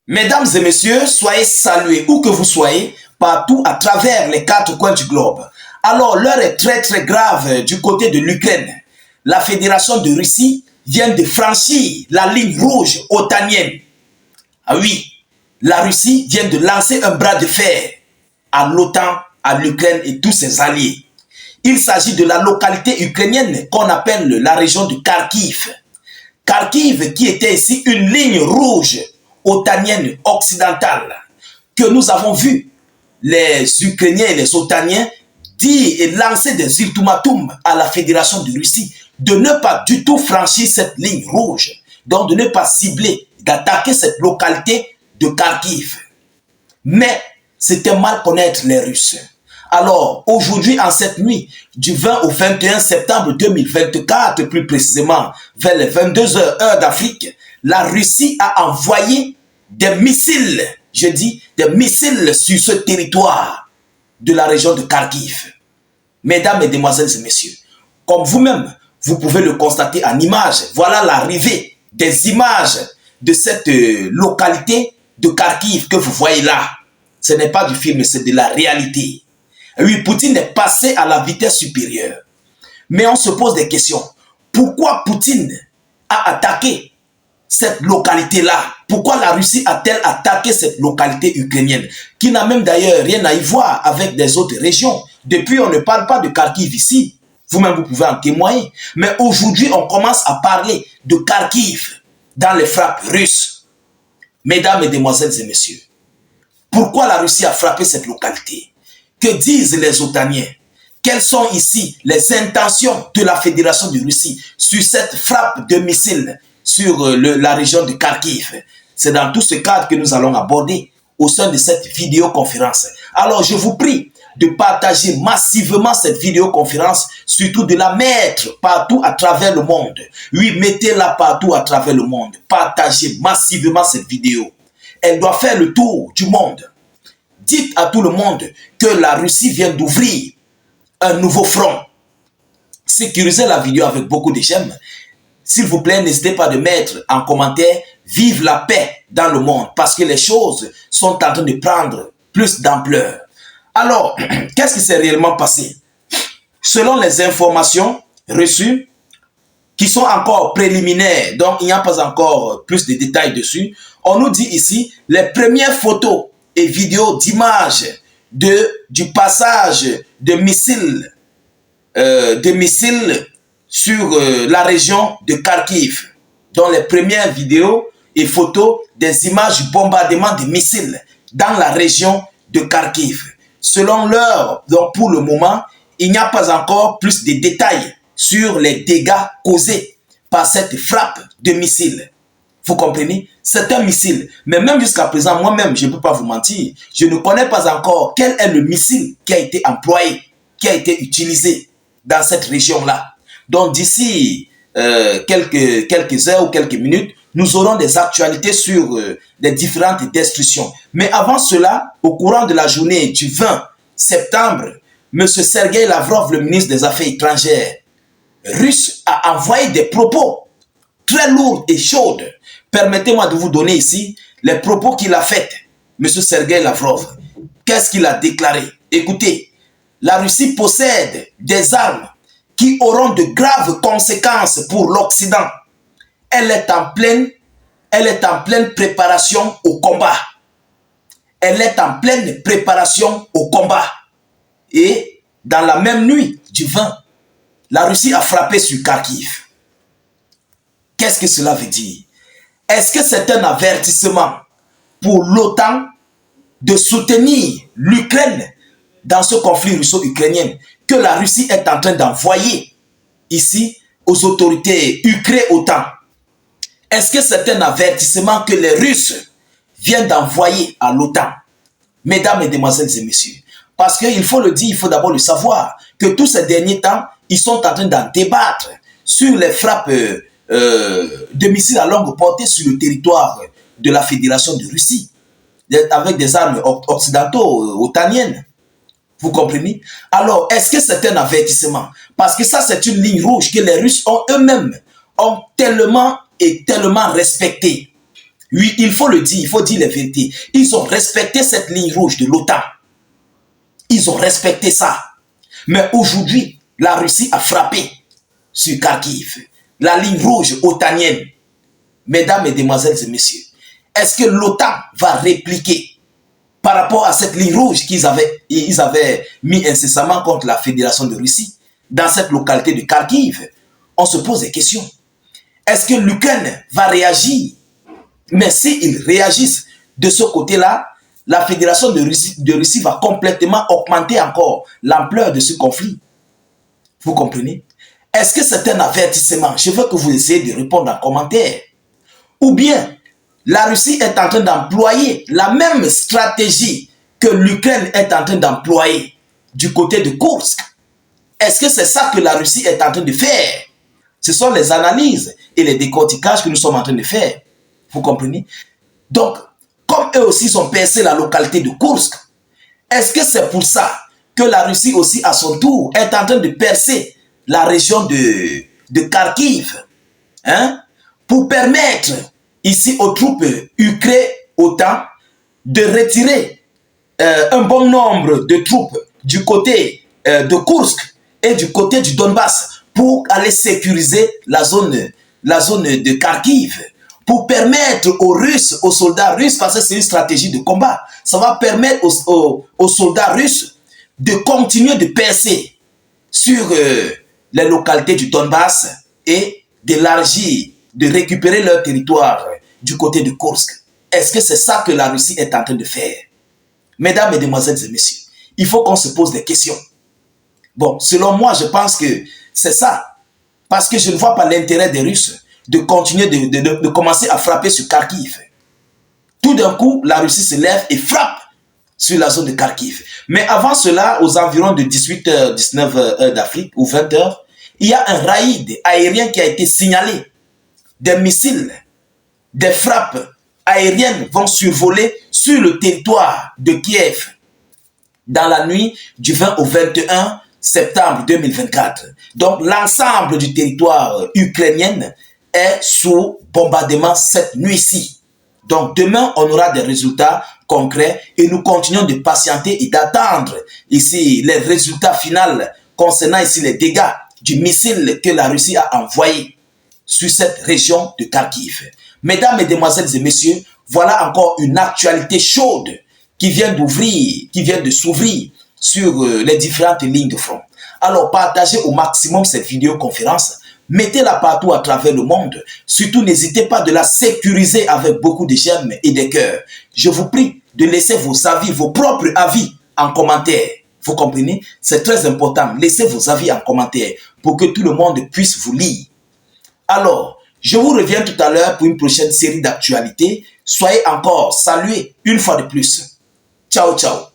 Mesdames et messieurs, soyez salués où que vous soyez, partout à travers les quatre coins du globe. Alors, l'heure est très grave du côté de l'Ukraine. La Fédération de Russie vient de franchir la ligne rouge otanienne. Ah oui, la Russie vient de lancer un bras de fer à l'OTAN, à l'Ukraine et tous ses alliés. Il s'agit de la localité ukrainienne qu'on appelle la région de Kharkiv. Kharkiv qui était ici une ligne rouge otanienne occidentale que nous avons vu les Ukrainiens et les Otaniens dire et lancer des ultimatums à la Fédération de Russie de ne pas du tout franchir cette ligne rouge, donc de ne pas cibler, d'attaquer cette localité de Kharkiv. Mais c'était mal connaître les Russes. Alors, aujourd'hui, en cette nuit, du 20 au 21 septembre 2024, plus précisément, vers les 22h heure d'Afrique, la Russie a envoyé des missiles, je dis, des missiles sur ce territoire de la région de Kharkiv. Mesdames, mesdemoiselles et messieurs, comme vous-même, vous pouvez le constater en images, voilà l'arrivée des images de cette localité de Kharkiv que vous voyez là. Ce n'est pas du film, c'est de la réalité. Oui, Poutine est passé à la vitesse supérieure. Mais on se pose des questions. Pourquoi Poutine a attaqué cette localité-là? Pourquoi la Russie a-t-elle attaqué cette localité ukrainienne, qui n'a même d'ailleurs rien à y voir avec des autres régions? Depuis, on ne parle pas de Kharkiv ici. Vous-même, vous pouvez en témoigner. Mais aujourd'hui, on commence à parler de Kharkiv dans les frappes russes. Mesdames, mesdemoiselles et messieurs, pourquoi la Russie a frappé cette localité? Que disent les Otaniens? Quelles sont ici les intentions de la Fédération de Russie sur cette frappe de missiles sur la région de Kharkiv? C'est dans tout ce cadre que nous allons aborder au sein de cette vidéoconférence. Alors, je vous prie de partager massivement cette vidéoconférence, surtout de la mettre partout à travers le monde. Oui, mettez-la partout à travers le monde. Partagez massivement cette vidéo. Elle doit faire le tour du monde. Dites à tout le monde que la Russie vient d'ouvrir un nouveau front. Sécurisez la vidéo avec beaucoup de j'aime. S'il vous plaît, n'hésitez pas de mettre en commentaire « Vive la paix dans le monde » parce que les choses sont en train de prendre plus d'ampleur. Alors, qu'est-ce qui s'est réellement passé? Selon les informations reçues, qui sont encore préliminaires, donc il n'y a pas encore plus de détails dessus, on nous dit ici les premières photos et vidéos d'images du passage de missiles sur la région de Kharkiv, dont les premières vidéos et photos des images du bombardement de missiles dans la région de Kharkiv. Selon l'heure, donc pour le moment, il n'y a pas encore plus de détails sur les dégâts causés par cette frappe de missiles. Vous comprenez? C'est un missile. Mais même jusqu'à présent, moi-même, je ne peux pas vous mentir, je ne connais pas encore quel est le missile qui a été employé, qui a été utilisé dans cette région-là. Donc d'ici quelques heures ou quelques minutes, nous aurons des actualités sur les différentes destructions. Mais avant cela, au courant de la journée du 20 septembre, M. Sergueï Lavrov, le ministre des Affaires étrangères russe, a envoyé des propos très lourds et chauds. Permettez-moi de vous donner ici les propos qu'il a faits, M. Sergueï Lavrov. Qu'est-ce qu'il a déclaré? Écoutez, la Russie possède des armes qui auront de graves conséquences pour l'Occident. Elle est en pleine préparation au combat. Elle est en pleine préparation au combat. Et dans la même nuit du 20, la Russie a frappé sur Kharkiv. Qu'est-ce que cela veut dire? Est-ce que c'est un avertissement pour l'OTAN de soutenir l'Ukraine dans ce conflit russo-ukrainien que la Russie est en train d'envoyer ici aux autorités Ukraine-OTAN? Est-ce que c'est un avertissement que les Russes viennent d'envoyer à l'OTAN? Mesdames, mesdemoiselles et messieurs, parce qu'il faut le dire, il faut d'abord le savoir, que tous ces derniers temps, ils sont en train d'en débattre sur les frappes de missiles à longue portée sur le territoire de la Fédération de Russie, avec des armes occidentaux, otaniennes. Vous comprenez? Alors, est-ce que c'est un avertissement? Parce que ça, c'est une ligne rouge que les Russes ont eux-mêmes tellement respectée. Oui, il faut le dire, il faut dire la vérité. Ils ont respecté cette ligne rouge de l'OTAN. Ils ont respecté ça. Mais aujourd'hui, la Russie a frappé sur Kharkiv. La ligne rouge otanienne. Mesdames, mesdemoiselles et messieurs, est-ce que l'OTAN va répliquer par rapport à cette ligne rouge qu'ils avaient mis incessamment contre la Fédération de Russie dans cette localité de Kharkiv? On se pose des questions. Est-ce que l'Ukraine va réagir? Mais s'ils réagissent de ce côté-là, la Fédération de Russie va complètement augmenter encore l'ampleur de ce conflit. Vous comprenez? Est-ce que c'est un avertissement? Je veux que vous essayiez de répondre en commentaire. Ou bien, la Russie est en train d'employer la même stratégie que l'Ukraine est en train d'employer du côté de Kursk. Est-ce que c'est ça que la Russie est en train de faire? Ce sont les analyses et les décorticages que nous sommes en train de faire. Vous comprenez? Donc, comme eux aussi ont percé la localité de Kursk, est-ce que c'est pour ça que la Russie aussi, à son tour, est en train de percer la région de Kharkiv, hein? Pour permettre ici aux troupes ukrainiennes OTAN de retirer un bon nombre de troupes du côté de Kursk et du côté du Donbass pour aller sécuriser la zone de Kharkiv, pour permettre aux Russes, aux soldats russes, parce que c'est une stratégie de combat, ça va permettre aux soldats russes de continuer de percer sur les localités du Donbass et d'élargir, de récupérer leur territoire du côté de Kursk. Est-ce que c'est ça que la Russie est en train de faire? Mesdames, mesdemoiselles et messieurs, il faut qu'on se pose des questions. Bon, selon moi, je pense que c'est ça. Parce que je ne vois pas l'intérêt des Russes de continuer de commencer à frapper sur Kharkiv. Tout d'un coup, la Russie se lève et frappe sur la zone de Kharkiv. Mais avant cela, aux environs de 18h, 19h d'Afrique, ou 20h, il y a un raid aérien qui a été signalé. Des missiles, des frappes aériennes vont survoler sur le territoire de Kiev dans la nuit du 20 au 21 septembre 2024. Donc, l'ensemble du territoire ukrainien est sous bombardement cette nuit-ci. Donc, demain, on aura des résultats concrets et nous continuons de patienter et d'attendre ici les résultats finaux concernant ici les dégâts du missile que la Russie a envoyé sur cette région de Kharkiv. Mesdames, mesdemoiselles et messieurs, voilà encore une actualité chaude qui vient d'ouvrir, qui vient de s'ouvrir sur les différentes lignes de front. Alors, partagez au maximum cette vidéoconférence, mettez-la partout à travers le monde. Surtout, n'hésitez pas de la sécuriser avec beaucoup de j'aime et de cœurs. Je vous prie de laisser vos avis, vos propres avis en commentaire. Vous comprenez? C'est très important. Laissez vos avis en commentaire pour que tout le monde puisse vous lire. Alors, je vous reviens tout à l'heure pour une prochaine série d'actualités. Soyez encore salués une fois de plus. Ciao, ciao.